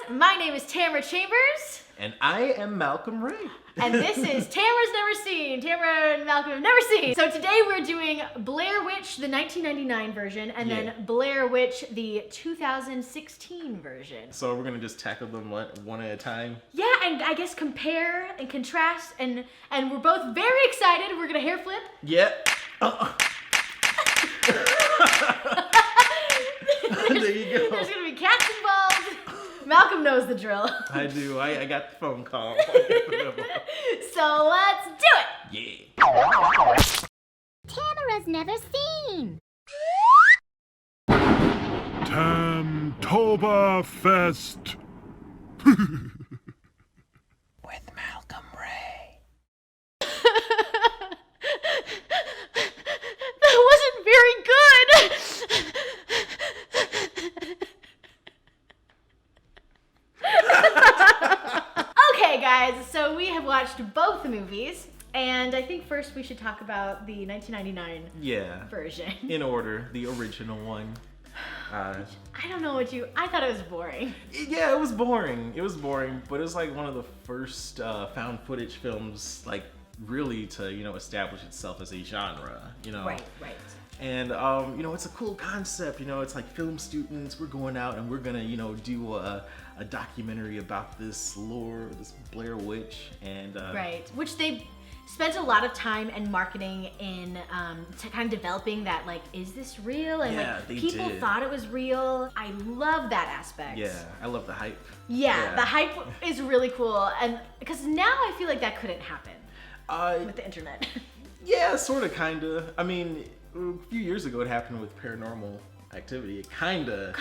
My name is Tamara Chambers. And I am Malcolm Ray. And this is Tamara's Never Seen. Tamara and Malcolm have never seen. So today we're doing Blair Witch, the 1999 version, and then Blair Witch, the 2016 version. So we're gonna just tackle them one at a time? Yeah, and I guess compare and contrast, and we're both very excited. We're gonna hair flip. Yep. There you go. There's gonna be cats involved. Malcolm knows the drill. I do. I got the phone call. So let's do it. Yeah. Tamara's Never Seen. Tamtoberfest. With Malcolm Ray. That wasn't very good. Okay, guys, so we have watched both the movies, and I think first we should talk about the 1999 version. In order, the original one. I don't know I thought it was boring. Yeah, it was boring. It was boring, but it was like one of the first found footage films, like really to, establish itself as a genre, Right. And, it's a cool concept, it's like film students, we're going out and we're gonna, do a documentary about this lore, this Blair Witch, and... Right, which they spent a lot of time and marketing in to kind of developing that, like, is this real? And people thought it was real. I love that aspect. Yeah, I love the hype. Yeah, the hype is really cool, and because now I feel like that couldn't happen with the internet. Yeah, sort of, kind of. I mean, a few years ago it happened with Paranormal Activity. It similar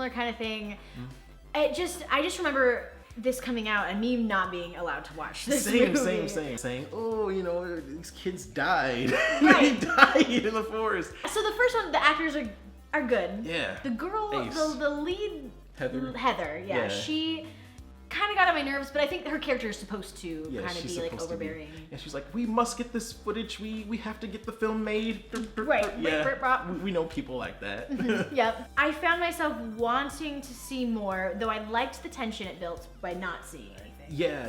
kind of thing. Mm-hmm. I just remember this coming out and me not being allowed to watch this movie. Same. Saying, oh, these kids died. Right. They died in the forest. So the first one, the actors are good. Yeah. The girl, the lead, Heather, she kind of got on my nerves, but I think her character is supposed to kind of be like overbearing. Yeah, she's like, we must get this footage. We have to get the film made. Right. Yeah. We know people like that. Yep. I found myself wanting to see more, though I liked the tension it built by not seeing anything. Yeah.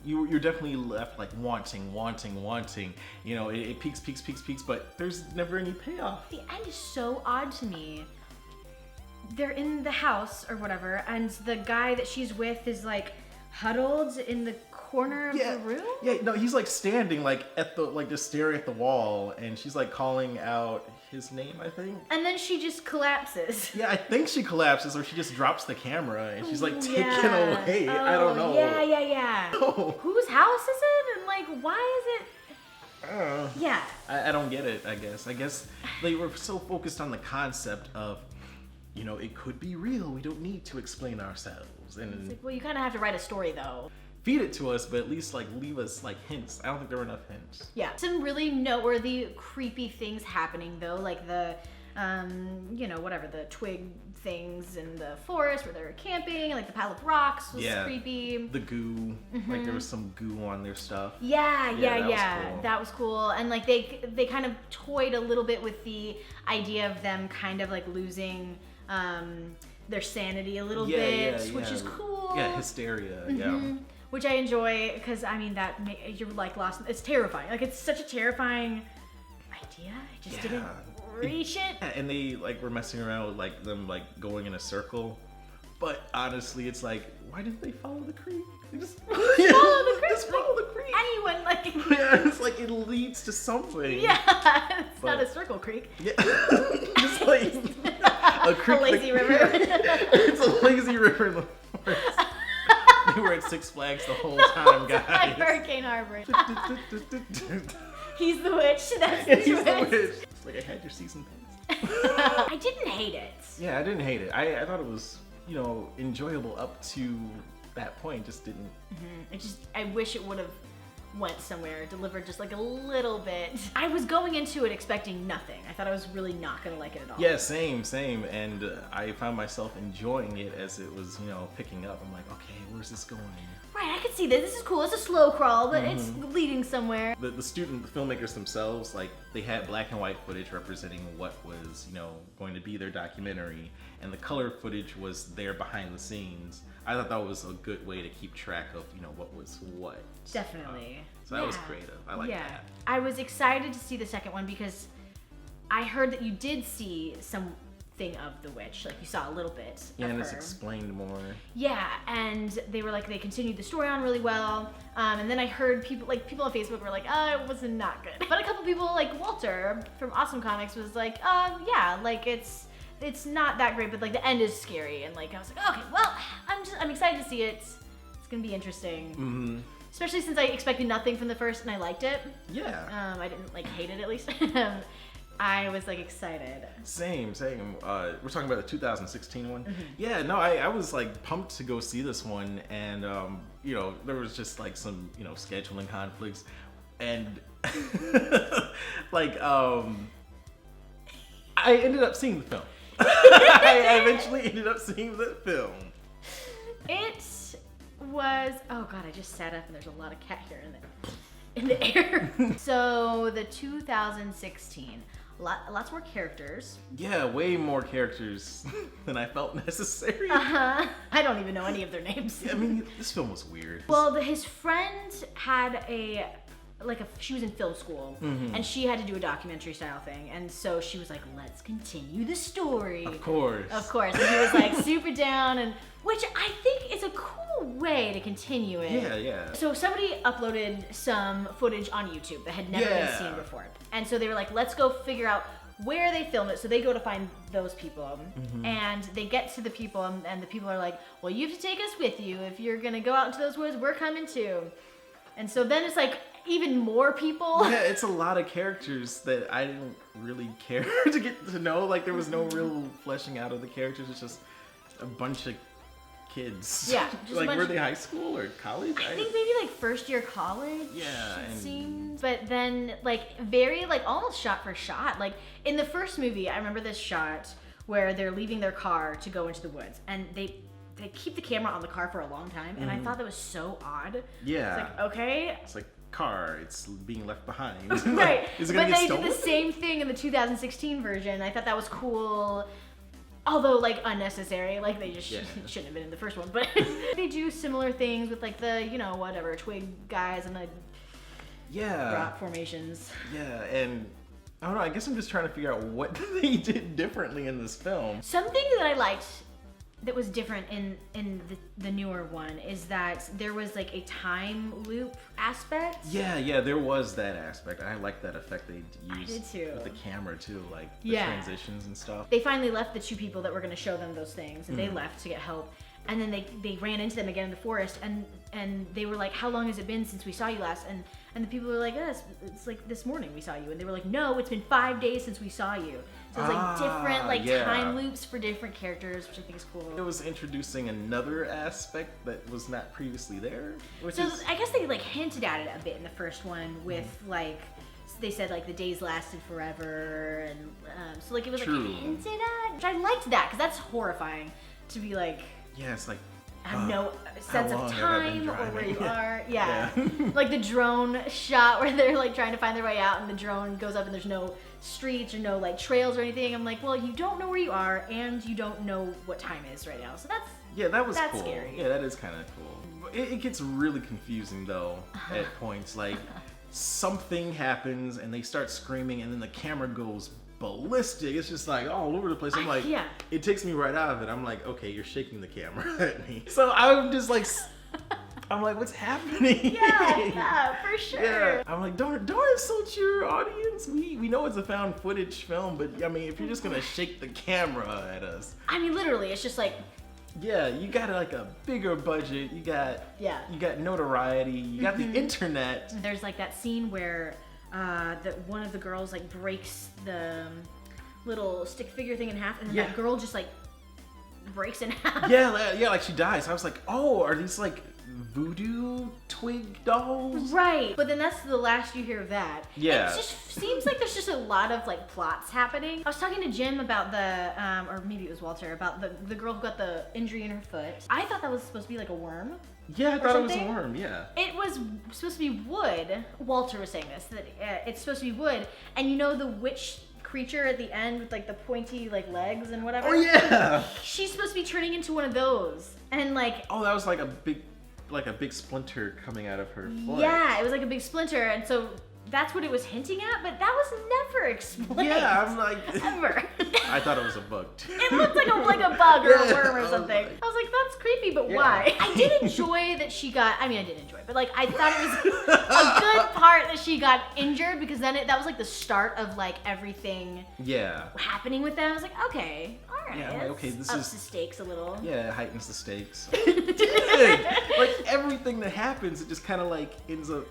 You're definitely left like wanting. It peaks, but there's never any payoff. The end is so odd to me. They're in the house or whatever, and the guy that she's with is like huddled in the corner of the room. Yeah, no, he's like standing like just staring at the wall, and she's like calling out his name, I think. And then she just collapses. Yeah, I think she collapses, or she just drops the camera and she's like taken away. I don't know. Yeah. Oh. Whose house is it? And like, why is it? Yeah. I don't get it. I guess they were so focused on the concept of, it could be real. We don't need to explain ourselves. And it's like, well, you kind of have to write a story, though. Feed it to us, but at least like leave us like hints. I don't think there were enough hints. Yeah, some really noteworthy, creepy things happening though, like the, the twig things in the forest where they were camping, like the pile of rocks was creepy. The goo, like there was some goo on their stuff. Yeah. Cool. That was cool, and like they kind of toyed a little bit with the idea of them kind of like losing their sanity a little bit, which is cool. Yeah, hysteria. Which I enjoy, because I mean you're like lost. It's terrifying. Like it's such a terrifying idea. I just didn't reach it. And they like were messing around with like them like going in a circle, but honestly, it's like, why didn't they follow the creek? They just follow the creek. Just follow the creek. Anyone like. Yeah, it's like it leads to something. Yeah, it's not a circle creek. Yeah, it's like a creek. A lazy river. It's a lazy river in the forest. We were at Six Flags the whole time, guys. Like Hurricane Harbor. He's the witch. That's He's the witch. It's like I had your season pass. I didn't hate it. Yeah, I didn't hate it. I thought it was, enjoyable up to that point. Just didn't. I wish it would have went somewhere, delivered just like a little bit. I was going into it expecting nothing. I thought I was really not gonna like it at all. Yeah, same. And I found myself enjoying it as it was, picking up. I'm like, okay, where's this going? Right, I could see this. This is cool. It's a slow crawl, but it's leading somewhere. The filmmakers themselves, like, they had black and white footage representing what was, you know, going to be their documentary, and the color footage was there behind the scenes. I thought that was a good way to keep track of, you know, what was what. Definitely. So that was creative. I like that. I was excited to see the second one because I heard that you did see something of the witch, like you saw a little bit of and it's her. explained more. Yeah, and they were like, they continued the story on really well. And then I heard people on Facebook were like, it was not good. But a couple people, like Walter from Awesome Comics, was like, yeah, like it's not that great, but like the end is scary. And like I was like, okay, well, I'm excited to see it. It's gonna be interesting. Especially since I expected nothing from the first and I liked it. Yeah. I didn't like hate it at least. I was like excited. Same. We're talking about the 2016 one. Yeah, no, I was like pumped to go see this one, and you know, there was just like some, you know, scheduling conflicts, and like I ended up seeing the film. I eventually ended up seeing the film. It was, oh god, I just sat up and there's a lot of cat hair in the air. So the 2016. Lots more characters. Yeah, way more characters than I felt necessary. I don't even know any of their names. I mean, this film was weird. Well, his friend had she was in film school, and she had to do a documentary style thing, and so she was like, let's continue the story. Of course. And he was like super down, and which I think is a cool way to continue it. Yeah. So somebody uploaded some footage on YouTube that had never been seen before. And so they were like, let's go figure out where they filmed it. So they go to find those people, and they get to the people, and the people are like, well, you have to take us with you. If you're gonna go out into those woods, we're coming too. And so then it's like even more people. Yeah, it's a lot of characters that I didn't really care to get to know. Like, there was no real fleshing out of the characters. It's just a bunch of kids. Yeah. Just like, were they high school or college? I think maybe like first year college. Yeah. It seems. But then like very like almost shot for shot. Like in the first movie, I remember this shot where they're leaving their car to go into the woods, and they keep the camera on the car for a long time, and I thought that was so odd. Yeah. It's like, okay. It's like car, it's being left behind. Right. Is it gonna but get they stolen? did the same thing in the 2016 version. I thought that was cool. Although, like, unnecessary. Like, they just shouldn't have been in the first one. But they do similar things with, like, the, you know, whatever, twig guys and the rock formations. Yeah, and I don't know, I guess I'm just trying to figure out what they did differently in this film. Something that I liked that was different in the newer one is that there was like a time loop aspect. Yeah, there was that aspect. I like that effect they used I did too. with the camera too, like the transitions and stuff. They finally left the two people that were going to show them those things, and they left to get help. And then they ran into them again in the forest, and they were like, how long has it been since we saw you last? And the people were like, it's like this morning we saw you. And they were like, no, it's been 5 days since we saw you. So it's like different time loops for different characters, which I think is cool. It was introducing another aspect that was not previously there. I guess they like hinted at it a bit in the first one with like, they said like the days lasted forever, and so like it was like hinted at, which I liked that because that's horrifying to be like. Yeah, it's like have no sense of time or where you are. Yeah. Yeah. Like the drone shot where they're like trying to find their way out, and the drone goes up and there's no streets or no like trails or anything. I'm like, well, you don't know where you are and you don't know what time is right now. So that's cool. Scary. Yeah, that is kind of cool. It gets really confusing though at points. Like something happens and they start screaming, and then the camera goes ballistic. It's just like all over the place. I'm like, it takes me right out of it. I'm like, okay, you're shaking the camera at me. So I'm just like, I'm like, what's happening? Yeah, for sure. Yeah. I'm like, don't insult your audience. We know it's a found footage film, but I mean, if you're just gonna shake the camera at us. I mean, literally, it's just like. Yeah, you got like a bigger budget. You got notoriety. You got the internet. There's like that scene where one of the girls like breaks the little stick figure thing in half, and then that girl just like breaks in half. Yeah, like she dies. I was like, oh, are these like voodoo twig dolls? Right. But then that's the last you hear of that. Yeah. It just seems like there's just a lot of like plots happening. I was talking to Jim about the, or maybe it was Walter, about the girl who got the injury in her foot. I thought that was supposed to be like a worm. Yeah, I thought it was a something. worm, yeah. It was supposed to be wood. Walter was saying this, that it's supposed to be wood. And you know the witch creature at the end with like the pointy like legs and whatever? Oh yeah! She's supposed to be turning into one of those. And like... Oh, that was like a big splinter coming out of her foot. Yeah, it was like a big splinter. And so that's what it was hinting at, but that was never explained. Yeah, I'm like... Ever. I thought it was a bug too. It looked like a bug or a worm or I something. was like- I was like, that's creepy, but Yeah. why? I did enjoy that she got, I didn't enjoy, but like I thought it was a good part that she got injured because then that was like the start of like everything Yeah. happening with them. I was like, okay, all right. Yeah, I'm like, okay, this ups is- the stakes a little. Yeah, it heightens the stakes. It did. Like everything that happens, it just kind of like ends up,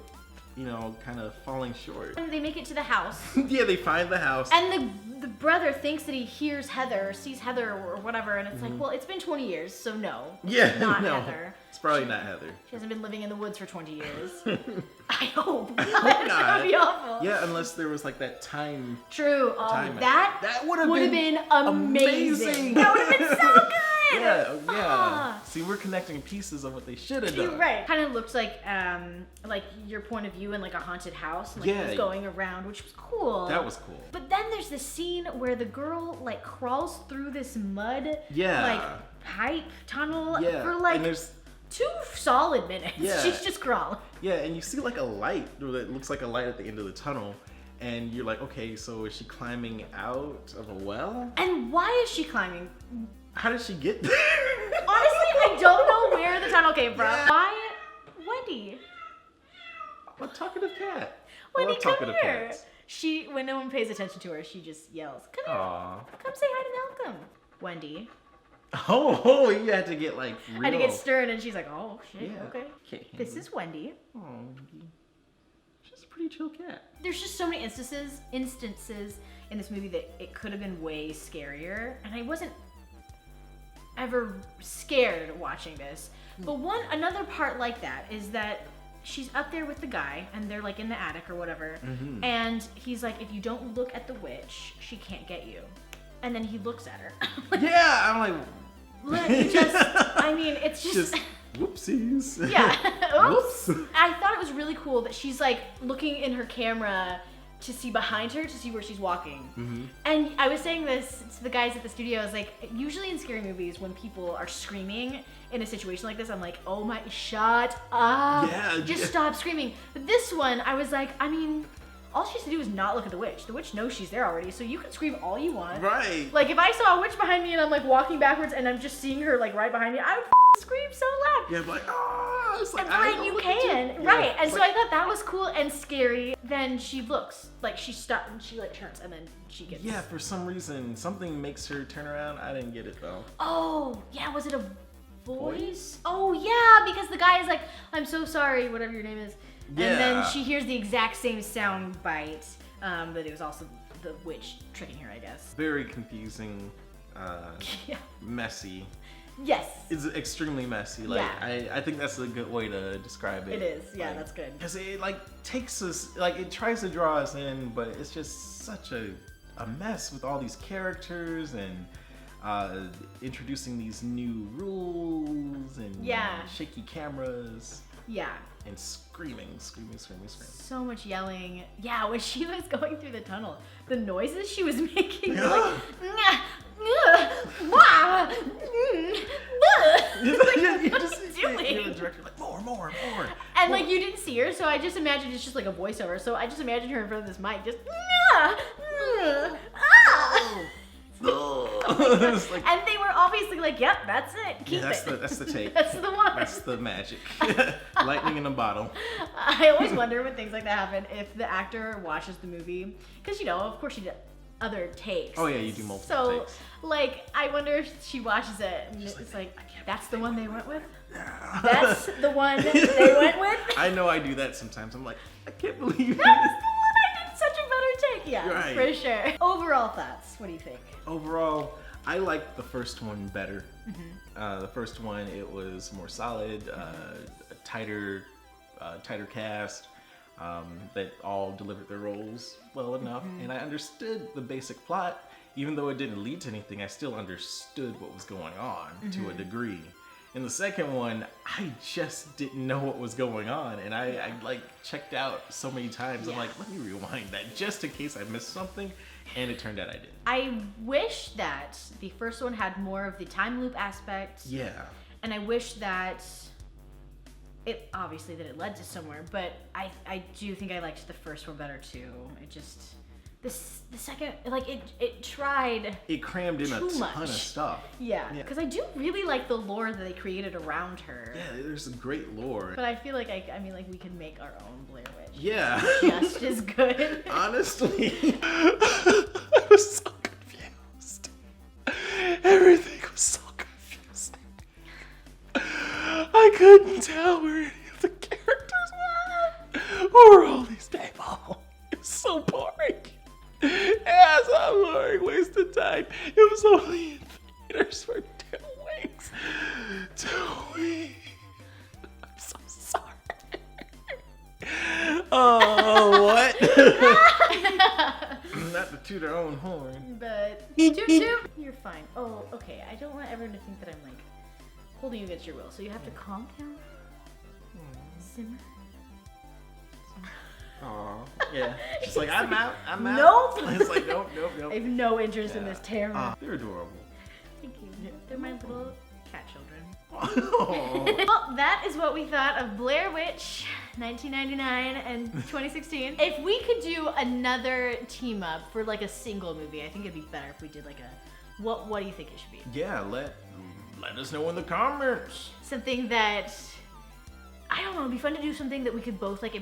you know, kind of falling short. And they make it to the house. Yeah, they find the house. And the brother thinks that he hears Heather, or sees Heather or whatever, and it's like, well, it's been 20 years, so no. Yeah, not no, Heather. it's probably not Heather. She hasn't been living in the woods for 20 years. I hope. I hope That not. would be awful. Yeah, unless there was like that time. True. Oh, Time that would have been amazing. amazing. That would have been so good. Yeah, yeah. Ah. See, we're connecting pieces of what they should have You're done. right. Kind of looked like your point of view in like a haunted house, and like Yeah. it was going around, which was cool. That was cool. But then there's this scene where the girl like crawls through this mud, Yeah. like pipe tunnel Yeah. for like and there's 2 solid minutes. Yeah. She's just crawling. yeah, and you see like a light that looks like a light at the end of the tunnel, and you're like, okay, so is she climbing out of a well? And why is she climbing? How did she get there? Honestly, I don't know where the tunnel came from. Yeah. Why, Wendy? A talkative cat. Wendy, love come talkative here. cats. When no one pays attention to her, she just yells, "Come here, Aw. come say hi to Malcolm." Wendy. Oh, you had to get like real. I had to get stern, and she's like, "Oh shit, Yeah. okay." Can't This handle is Wendy. Oh, she's a pretty chill cat. There's just so many instances in this movie that it could have been way scarier, and I wasn't ever scared watching this. But another part like that is that she's up there with the guy, and they're like in the attic or whatever, and he's like, if you don't look at the witch, she can't get you. And then he looks at her. Yeah, I'm like, Look, it's just whoopsies. yeah. Oops. Whoops. I thought it was really cool that she's like looking in her camera to see behind her to see where she's walking. And I was saying this to the guys at the studio. I was like, usually in scary movies, when people are screaming in a situation like this, I'm like, oh my, shut up. Yeah, Just yeah. stop screaming. But this one, I was like, all she has to do is not look at the witch. The witch knows she's there already, so you can scream all you want. Right. Like if I saw a witch behind me and I'm like walking backwards and I'm just seeing her like right behind me, I would scream so loud. Yeah, I'm like, oh, it's like, Right, don't you look at can. you. Right. Yeah, And it's so like- I thought that was cool and scary. Then she looks like she stopped and she like turns and then she gets. Yeah, for some reason, something makes her turn around. I didn't get it though. Oh, yeah, was it a voice? Voice? Oh, yeah, because the guy is like, I'm so sorry, whatever your name is. Yeah. And then she hears the exact same sound bite, but it was also the witch tricking her, I guess. Very confusing, Yeah. messy. Yes. It's extremely messy. Like I think that's a good way to describe it. It is. Yeah, that's good. Because it like takes us, like it tries to draw us in, but it's just such a mess with all these characters and introducing these new rules and shaky cameras Yeah. and screaming. So much yelling. Yeah, when she was going through the tunnel, the noises she was making were Yeah. like, "Nyah, nyah, wah, mm, buh." you What just are you doing? you're the director like more. And like you didn't see her, so I just imagined it's just like a voiceover. So I just imagined her in front of this mic, just "Nyah, nyah, ah." It's like, And they were obviously like, "Yep, that's it. Keep yeah, it. that's the take. That's the one." That's the magic. Lightning in a bottle. I always wonder when things like that happen if the actor watches the movie, because of course she did other takes. Oh yeah, you do multiple So takes. like, I wonder if she watches it and She's it's like, like, "I can't that's the one they went with. Yeah. That's the one they went with. I know I do that sometimes. I'm like, I can't believe That was it. the one I did such a better take. Yeah, Right. for sure. Overall thoughts. What do you think? Overall, I liked the first one better. The first one, it was more solid, a tighter cast that all delivered their roles well enough, and I understood the basic plot. Even though it didn't lead to anything, I still understood what was going on to a degree. In the second one, I just didn't know what was going on, and I like checked out so many times. I'm like, let me rewind that just in case I missed something, and it turned out I did. I wish that the first one had more of the time loop aspect. Yeah. And I wish that it obviously that it led to somewhere, but I do think I liked the first one better too. It just the second, like it tried. It crammed in a too ton much. of stuff. Yeah, because I do really like the lore that they created around her. Yeah, there's a great lore. But I feel like I mean, like we could make our own Blair Witch. Yeah. Just as good. Honestly, I was so confused. Everything was so confusing. I couldn't tell where any of the characters were. Who were all these people? It was so boring. Yeah, so boring, wasted time. It was only in theaters for 2 weeks. 2 weeks. I'm so sorry. Oh, what? Not to toot our own horn. But toot toot, you're fine. Oh, okay. I don't want everyone to think that I'm like holding you against your will. So you have to calm down. Simmer. Aw. Yeah. She's like, I'm out. Nope. It's like, nope. I have no interest in this terror. They're adorable. Thank you. They're my little cat children. Oh. Well, that is what we thought of Blair Witch 1999 and 2016. If we could do another team up for like a single movie, I think it'd be better if we did like a what do you think it should be? Yeah, let us know in the comments. Something that I don't know, it'd be fun to do something that we could both like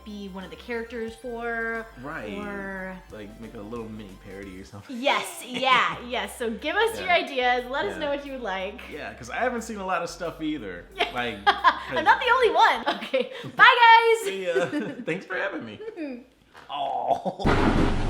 be one of the characters for. Right. Or like make a little mini parody or something. yes, yes. So give us your ideas. Let us know what you would like. Yeah, because I haven't seen a lot of stuff either. Like, I'm not the only one. Okay. Bye guys. See ya. Thanks for having me. Oh.